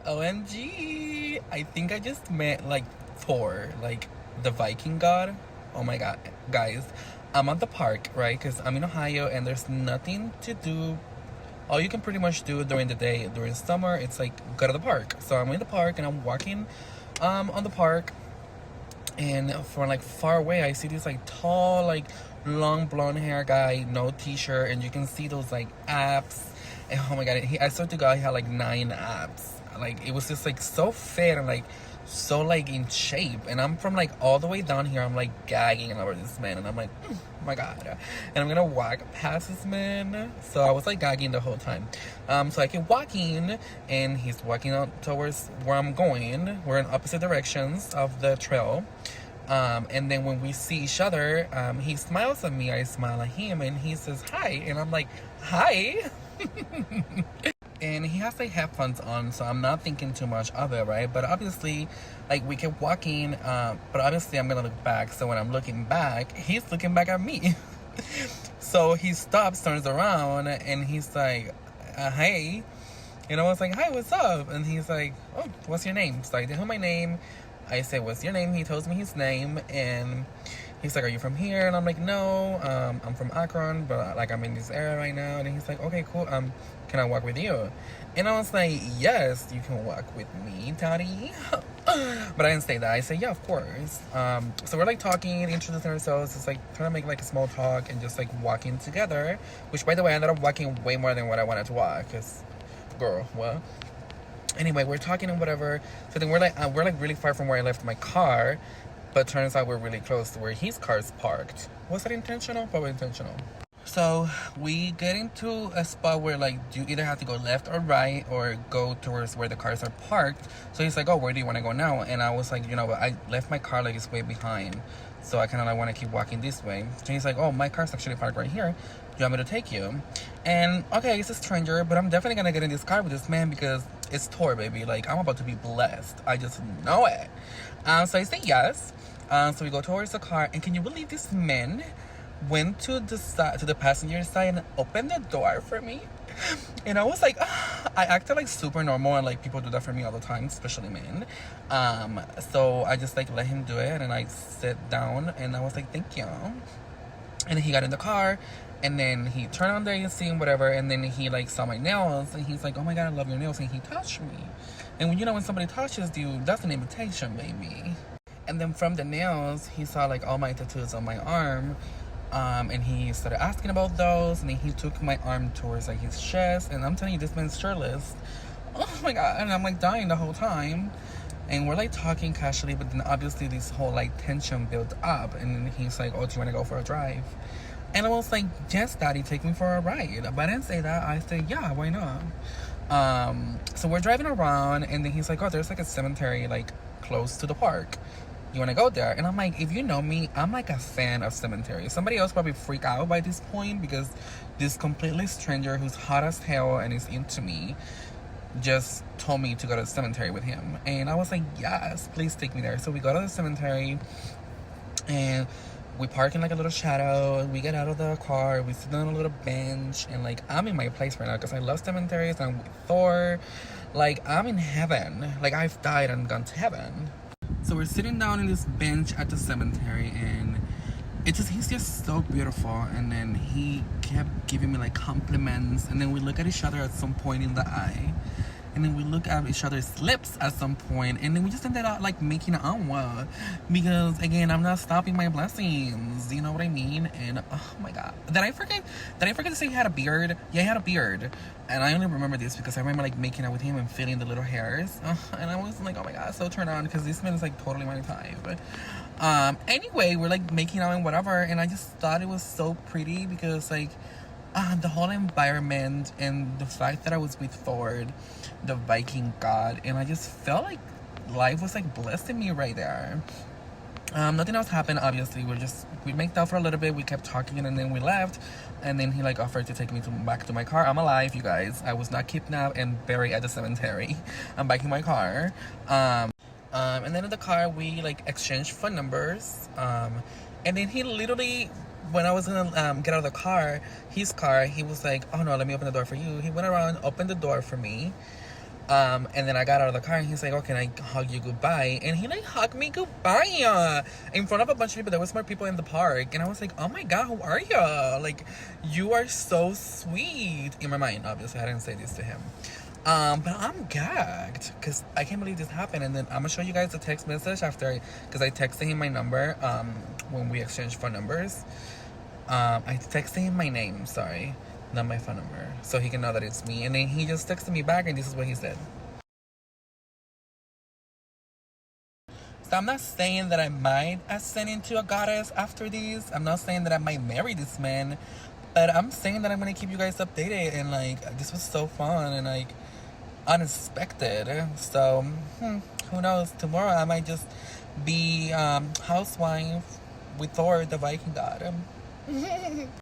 OMG, I think I just met like Thor, like the Viking God. Oh my god, guys, I'm at the park, right? Because I'm in Ohio and there's nothing to do. All you can pretty much do during the day, during summer, it's like go to the park. So I'm in the park and I'm walking on the park, and from like far away I see this like tall, like long blonde hair guy, no t-shirt, and you can see those like abs. And oh my god, I swear to god, he had like 9 abs. Like it was just like so fit and like so like in shape. And I'm from like all the way down here, I'm like gagging over this man, and I'm like, oh my god. And I'm gonna walk past this man, so I was like gagging the whole time. So I keep walking, and he's walking out towards where I'm going. We're in opposite directions of the trail. And then when we see each other, he smiles at me, I smile at him, and he says hi, and I'm like, hi. And he has like headphones on, so I'm not thinking too much of it, right? But obviously, like, we kept walking, but obviously I'm gonna look back. So when I'm looking back, he's looking back at me. So he stops, turns around, and he's like, hey. And I was like, hi, what's up? And he's like, oh, what's your name? So I tell him my name. I said, what's your name? He tells me his name, and he's like, are you from here? And I'm like, no, I'm from Akron, but like I'm in this area right now. And he's like, okay, cool. Can I walk with you? And I was like, yes, you can walk with me, Daddy. But I didn't say that. I said, yeah, of course. So we're like talking, introducing ourselves. It's like trying to make like a small talk and just like walking together. Which, by the way, I ended up walking way more than what I wanted to walk. Cause, girl, well. Anyway, we're talking and whatever. So then we're like really far from where I left my car, but turns out we're really close to where his car's parked. Was that intentional? Probably intentional. So we get into a spot where like you either have to go left or right or go towards where the cars are parked. So he's like, oh, where do you want to go now? And I was like, you know, I left my car like it's way behind, so I kind of like want to keep walking this way. So he's like, oh, my car's actually parked right here. Do you want me to take you? And okay, it's a stranger, but I'm definitely gonna get in this car with this man because it's Thor, baby. Like, I'm about to be blessed. I just know it. So I say yes. So we go towards the car, and can you believe this man went to the passenger side and opened the door for me? And I was like, I acted like super normal, and like people do that for me all the time, especially men. So I just like let him do it, and I sit down, and I was like, thank you. And then he got in the car, and then he turned on the AC and whatever, and then he like saw my nails, and he's like, oh my god, I love your nails, and he touched me. And when you know when somebody touches you, that's an invitation, baby. And then from the nails, he saw like all my tattoos on my arm, and he started asking about those, and then he took my arm towards like his chest, and I'm telling you, this man's shirtless. Oh my god, and I'm like dying the whole time. And we're like talking casually, but then obviously this whole like tension built up, and then he's like, oh, do you want to go for a drive? And I was like, yes, daddy, take me for a ride. But I didn't say that. I said, yeah, why not? So we're driving around, and then he's like, oh, there's like a cemetery like close to the park. You want to go there? And I'm like, if you know me, I'm like a fan of cemeteries. Somebody else probably freak out by this point because this completely stranger who's hot as hell and is into me just told me to go to the cemetery with him. And I was like, yes, please take me there. So we go to the cemetery, and we park in like a little shadow. We get out of the car, we sit on a little bench, and like I'm in my place right now because I love cemeteries. I'm with Thor. Like, I'm in heaven. Like, I've died and gone to heaven. So we're sitting down in this bench at the cemetery, and he's just so beautiful. And then he kept giving me like compliments, and then we look at each other at some point in the eye, and then we look at each other's lips at some point, and then we just ended up like making out, because again, I'm not stopping my blessings, you know what I mean? And oh my god, did I forget to say he had a beard? Yeah, he had a beard, and I only remember this because I remember like making out with him and feeling the little hairs, and I was like, oh my god, so turned on, because this man is like totally my type. Anyway, we're like making out and whatever, and I just thought it was so pretty because like the whole environment and the fact that I was with Thor, the Viking God, and I just felt like life was like blessing me right there. Nothing else happened, obviously. We made out for a little bit, we kept talking, and then we left, and then he like offered to take me back to my car. I'm alive, you guys. I was not kidnapped and buried at the cemetery. I'm back in my car. And then in the car, we like exchanged phone numbers. And then he literally, when I was gonna get out of the car, his car, he was like, oh no, let me open the door for you. He went around, opened the door for me. And then I got out of the car and he's like, "Oh, can I hug you goodbye?" And he like hugged me goodbye in front of a bunch of people. There was more people in the park, and I was like, "Oh my god, who are you? Like, you are so sweet." In my mind, obviously, I didn't say this to him. But I'm gagged because I can't believe this happened. And then I'm gonna show you guys a text message after, because I texted him my number when we exchanged phone numbers. I texted him my name, sorry, not my phone number, so he can know that it's me. And then he just texted me back, and this is what he said. So I'm not saying that I might ascend into a goddess after this. I'm not saying that I might marry this man, but I'm saying that I'm gonna keep you guys updated. And like, this was so fun and like unexpected. So who knows? Tomorrow I might just be housewife with Thor, the Viking God.